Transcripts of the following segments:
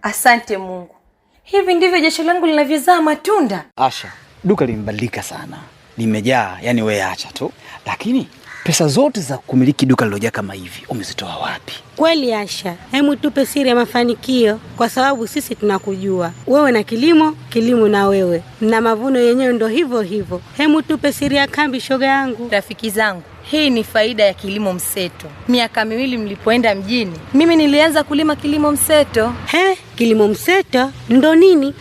Asante Mungu. Hivi ndivyo jasho langu linavyozaa matunda. Asha, duka limebadilika sana. Limejaa, yani wewe acha tu. Lakini pesa zote za kumiliki duka lilojaa kama hivi umezitoa wapi? Kweli Asha, hemu tupe siri ya mafanikio kwa sababu sisi tunakujua. Wewe na kilimo na wewe. Na mavuno yenyewe ndo hivyo hivyo. Hemu tupe siri ya kambi shoga yangu. Rafiki zangu, hii ni faida ya kilimo mseto. Miaka 2 mlipoenda mjini, mimi nilianza kulima kilimo mseto. Kilimo mseto ndo nini?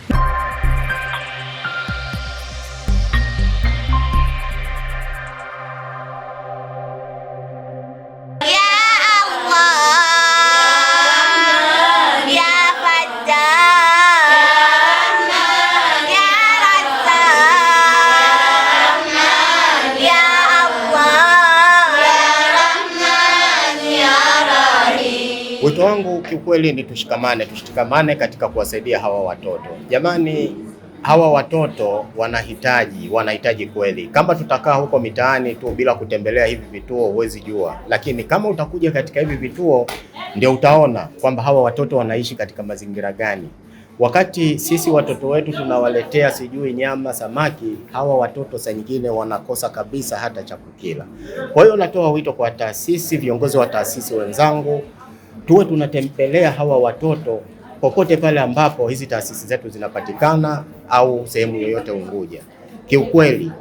Wito wangu kiukweli ni tushikamane katika kuwasaidia hawa watoto. Jamani, hawa watoto wanahitaji kweli. Kama tutakaa huko mitaani tu bila kutembelea hivi vituo huwezi jua. Lakini kama utakuja katika hivi vituo ndio utaona kwamba hawa watoto wanaishi katika mazingira gani. Wakati sisi watoto wetu tunawaletea sijui nyama, samaki, hawa watoto saa nyingine wanakosa kabisa hata cha kukila. Kwa hiyo natoa wito kwa taasisi, viongozi wa taasisi wenzangu, tuwe tunatembelea hawa watoto popote pale ambapo hizi taasisi zetu zinapatikana au sehemu yoyote Unguja. Kiukweli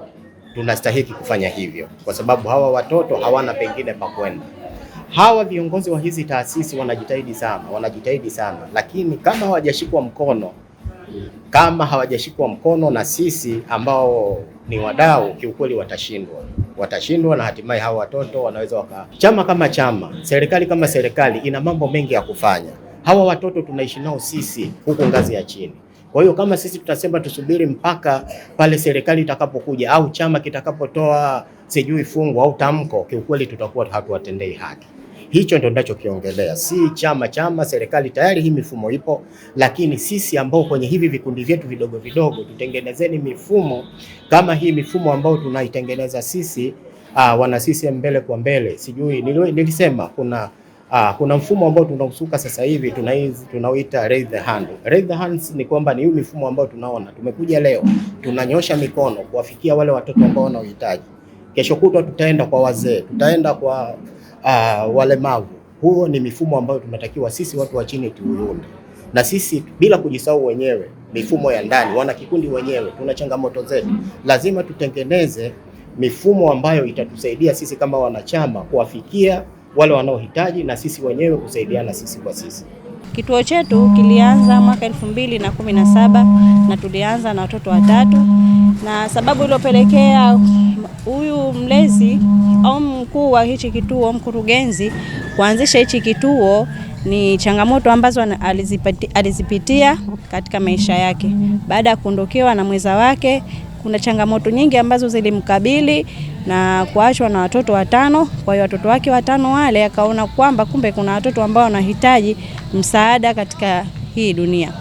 tunastahili kufanya hivyo kwa sababu hawa watoto hawana pengine pa kwenda. Hawa viongozi wa hizi taasisi wanajitahidi sana, lakini kama hawajashikwa mkono na sisi ambao ni wadau, kiukweli watashindwa na hatimaye hawa watoto wanaweza chama kama chama, serikali kama serikali ina mambo mengi ya kufanya. Hawa watoto tunaishi nao sisi huko ngazi ya chini. Kwa hiyo kama sisi tutasema tusubiri mpaka pale serikali itakapokuja au chama kitakapotoa sijui fungu au tamko, kiukweli tutakuwa hatuwatendei haki. Hicho ndio ninachokiongelea. Si chama, serikali tayari hii mifumo ipo, lakini sisi ambao kwenye hivi vikundi vyetu vidogo tutengenezeni mifumo kama hii mifumo ambao tunaitengeneza sisi wana CCM mbele kwa mbele. Sijui nilisema kuna mfumo ambao tunausuka sasa hivi tunauita raise the hand. Raise the hands ni kwamba ni hii mifumo ambao tunaona tumekuja leo tunanyosha mikono kuwafikia wale watoto ambao wanahitaji. Kesho kutwa tutaenda kwa wazee, tutaenda kwa walemavu. Huo ni mifumo ambayo tunatakiwa sisi watu wa chini tuiunde. Na sisi bila kujisahau wenyewe, mifumo ya ndani, wana kikundi wenyewe, tuna changamoto zetu. Lazima tutengeneze mifumo ambayo itatusaidia sisi kama wanachama kuwafikia wale wanaohitaji na sisi wenyewe kusaidiana sisi kwa sisi. Kituo chetu kilianza mwaka 2017 na tulianza na watoto 3, na sababu iliyopelekea huyu mlezi au mkuu wa hichi kituo, mkurugenzi, kuanzisha hichi kituo ni changamoto ambazo alizipitia katika maisha yake. Baada ya kuondokewa na mwenza wake, kuna changamoto nyingi ambazo zilimkabili na kuachwa na watoto 5. Kwa hiyo watoto wake 5 wale akaona kwamba kumbe kuna watoto ambao wanahitaji msaada katika hii dunia.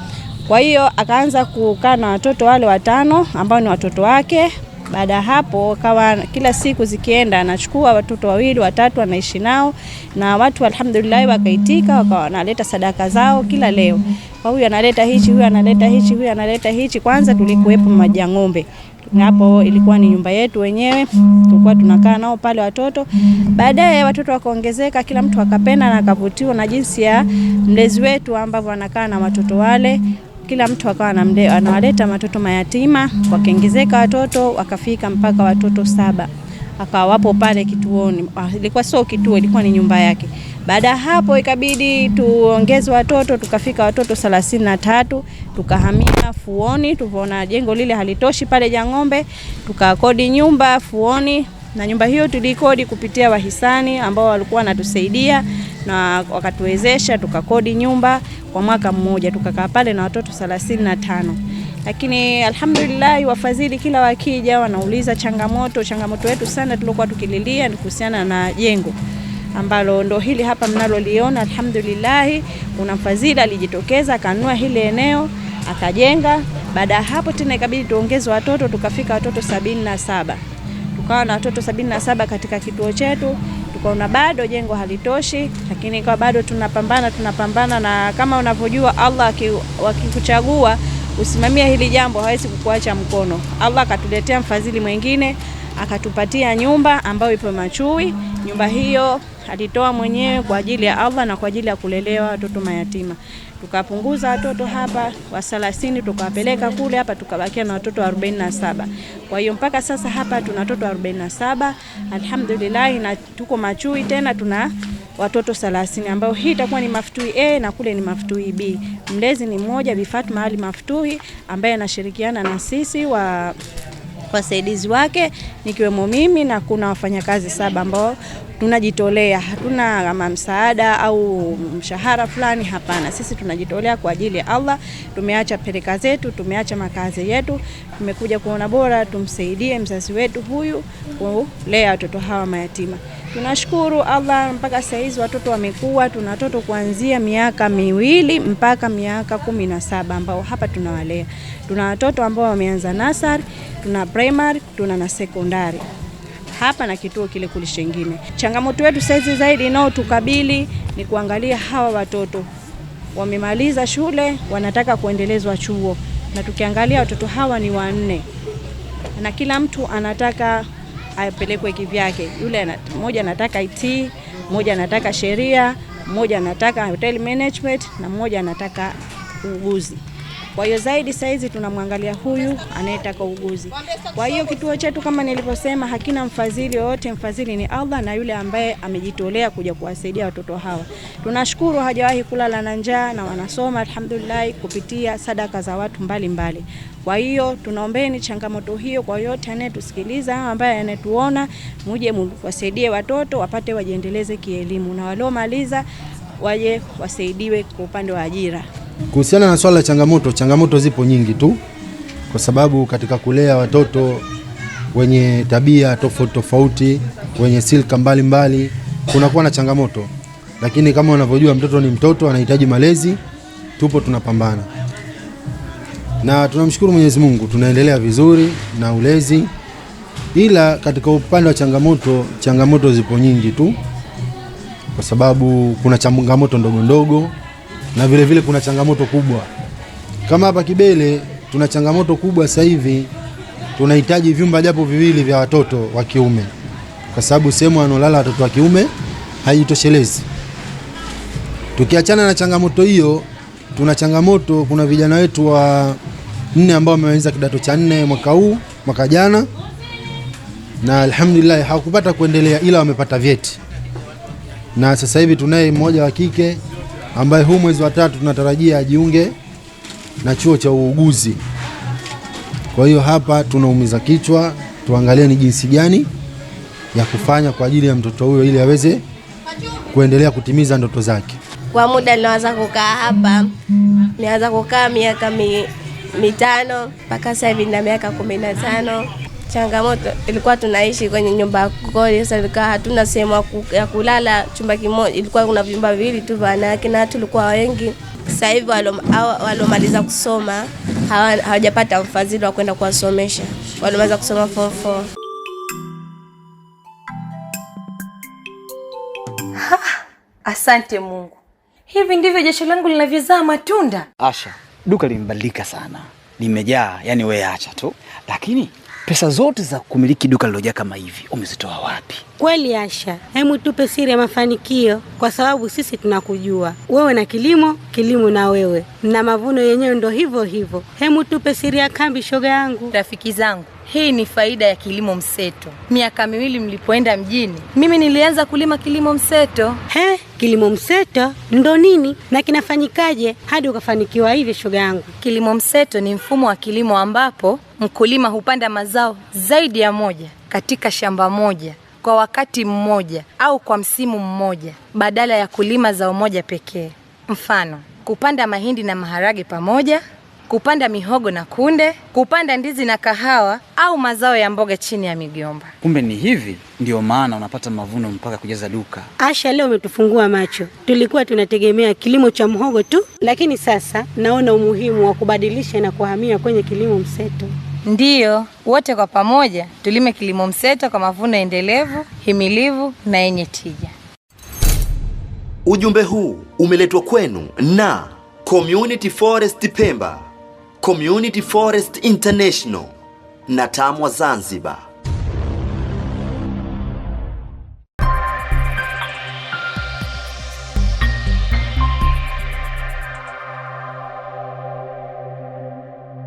Kwa hiyo akaanza kukaa na watoto wale 5 ambao ni watoto wake. Baada ya hapo kawa kila siku zikienda anachukua watoto 2, 3 anaishi nao, na watu alhamdulillah wakaitika, wakawa wanaleta sadaka zao kila leo. Kwa huyu analeta hichi, huyu analeta hichi, huyu analeta hichi. Kwanza tulikuwepo Majang'ombe. Hapo ilikuwa ni nyumba yetu wenyewe, tulikuwa tunakaa nao pale watoto. Baadaye watoto wakaongezeka, kila mtu akapenda na akavutiwa na jinsi ya mlezi wetu ambavyo anakaa na watoto wale. Kila mtu akawa anawaleta watoto mayatima, wakaongezeka watoto, wakafika mpaka watoto 7. Akawa wapo pale kituoni. Ilikuwa sio kituo, ilikuwa ni nyumba yake. Baada hapo ikabidi tuongeze watoto, tukafika watoto 33, tukahamia Fuoni. Tulipoona jengo lile halitoshi pale Jang'ombe, tukakodi nyumba Fuoni, na nyumba hiyo tulikodi kupitia wahisani ambao walikuwa wanatusaidia na wakatuwezesha, tukakodi nyumba kwa mwaka mmoja, tukakaa pale na watoto 35. Lakini alhamdulillah wafadhili kila wakija wanauliza changamoto yetu sana tulikuwa tukililia ni kuhusiana na jengo ambalo ndo hili hapa mnaloliona. Alhamdulillah kuna mfadhili alijitokeza akanunua hili eneo akajenga. Baada ya hapo tena ikabidi tuongeze watoto, tukafika watoto 77. Tukawa na watoto 77 katika kituo chetu. tukaona bado jengo halitoshi, lakini kwa bado tunapambana, na kama unavyojua Allah akikuchagua usimamia hili jambo hawezi kukuacha mkono. Allah akatuletea mfadhili mwingine, akatupatia nyumba ambayo ipo Machui. Nyumba hiyo alitoa mwenyewe kwa ajili ya Allah na kwa ajili ya kulelewa watoto mayatima. Tukapunguza watoto hapa wa 30 tukawapeleka kule, hapa tukabakia na watoto 47. Kwa hiyo mpaka sasa hapa tuna watoto 47 alhamdulillah, na tuko Machui tena tuna watoto 30 ambao hii itakuwa ni Maftui A na kule ni Maftui B. Mlezi ni mmoja, Bi Fatma Ali Maftui, ambaye anashirikiana na sisi wasaidizi wake nikiwemo mimi, na kuna wafanyakazi 7 ambao tunajitolea. Hatuna kama msaada au mshahara fulani, hapana. Sisi tunajitolea kwa ajili ya Allah. Tumeacha peleka zetu, tumeacha makazi yetu, tumekuja kuona bora tumsaidie mzazi wetu huyu kulea watoto hawa mayatima. Tunashukuru Allah, mpaka sasa hizi watoto wamekuwa, tuna watoto kuanzia miaka 2 mpaka miaka 17 ambao hapa tunawalea. Tuna watoto ambao wameanza nasari, tuna primary, tuna na sekondari hapa na kituo kile kulishengine. Changamoto yetu saizi zaidi nao tukabili ni kuangalia hawa watoto wamemaliza shule, wanataka kuendelezwa chuo, na tukiangalia watoto hawa ni 4 na kila mtu anataka apelekwe kivyake. Yule mmoja anataka IT, mmoja anataka sheria, mmoja anataka hotel management, na mmoja anataka uuguzi. Kwa hiyo zaidi saizi tunamwangalia huyu anayetaka uuguzi. Kwa hiyo kituo chetu kama nilivyosema hakina mfadhili yoyote, mfadhili ni Allah na yule ambaye amejitolea kuja kuwasaidia watoto hawa. Tunashukuru hajawahi kulala na njaa na wanasoma alhamdulillah kupitia sadaka za watu mbalimbali. Kwa hiyo tunaombeni changamoto hiyo kwa yote anayetusikiliza ambaye anatuona, muje wasaidie watoto wapate wajiendeleze kielimu, na waliomaliza waje wasaidiwe kwa upande wa ajira. Kuhusiana na swala la changamoto zipo nyingi tu, kwa sababu katika kulea watoto wenye tabia tofauti, wenye silka mbalimbali, kunakuwa na changamoto. Lakini kama unavyojua mtoto ni mtoto, anahitaji malezi, tupo tunapambana. Na tunamshukuru Mwenyezi Mungu, tunaendelea vizuri na ulezi. Ila katika upande wa changamoto zipo nyingi tu, kwa sababu kuna changamoto ndogo na vile kuna changamoto kubwa. Kama hapa Kibele tuna changamoto kubwa sasa hivi, tunahitaji vyumba japo 2 vya watoto wa kiume, kwa sababu sehemu analala watoto wa kiume haitoshelezi. Tukiachana na changamoto hiyo, tuna changamoto, kuna vijana wetu wa 4 ambao wamemaliza kidato cha 4 mwaka jana, na alhamdulillah hawakupata kuendelea, ila wamepata vyeti. Na sasa hivi tunaye mmoja wa kike ambaye huu mwezi wa 3 tunatarajia ajiunge na chuo cha uuguzi. Kwa hiyo hapa tunaumiza kichwa, tuangalie ni jinsi gani ya kufanya kwa ajili ya mtoto huyo ili aweze kuendelea kutimiza ndoto zake. Kwa muda nilianza kukaa hapa, nianza kukaa miaka 5 mpaka sasa hivi na miaka 15. Changamoto ilikuwa tunaishi kwenye nyumba ya kukodi, sasa ilikuwa hatuna sehemu ya kulala, chumba kimoja, ilikuwa kuna vyumba 2 tu wanawake na tulikuwa wengi. Sasa hivi walomaliza kusoma hawajapata mfadhili wa kwenda kuwasomesha, walomaliza kusoma form 4. Asante Mungu. Hivi ndivyo jasho langu linavyozaa matunda. Asha, duka limebadilika sana, limejaa, yani wewe acha tu. Lakini pesa zote za kumiliki duka lilojaa kama hivi umezitoa wapi? Kweli Asha, hebu tupe siri ya mafanikio, kwa sababu sisi tunakujua wewe na kilimo na wewe na mavuno yenyewe ndo hivyo. Hebu tupe siri ya kambi, shoga yangu. Rafiki zangu, hii ni faida ya kilimo mseto. Miaka 2 mlipoenda mjini, mimi nilianza kulima kilimo mseto. Kilimo mseto ndo nini na kinafanyikaje hadi ukafanikiwa hivi, shoga yangu? Kilimo mseto ni mfumo wa kilimo ambapo mkulima hupanda mazao zaidi ya moja katika shamba moja kwa wakati mmoja au kwa msimu mmoja, badala ya kulima zao moja pekee. Mfano, kupanda mahindi na maharage pamoja, kupanda mihogo na kunde, kupanda ndizi na kahawa, au mazao ya mboga chini ya migomba. Kumbe ni hivi ndio maana unapata mavuno mpaka kujaza duka. Asha, leo umetufungua macho. Tulikuwa tunategemea kilimo cha mhogo tu, lakini sasa naona umuhimu wa kubadilisha na kuhamia kwenye kilimo mseto. Ndiyo, wote kwa pamoja tulime kilimo mseto kwa mavuno endelevu, himilivu na yenye tija. Ujumbe huu umeletwa kwenu na Community Forest Pemba, Community Forest International na TAMWA Zanzibar.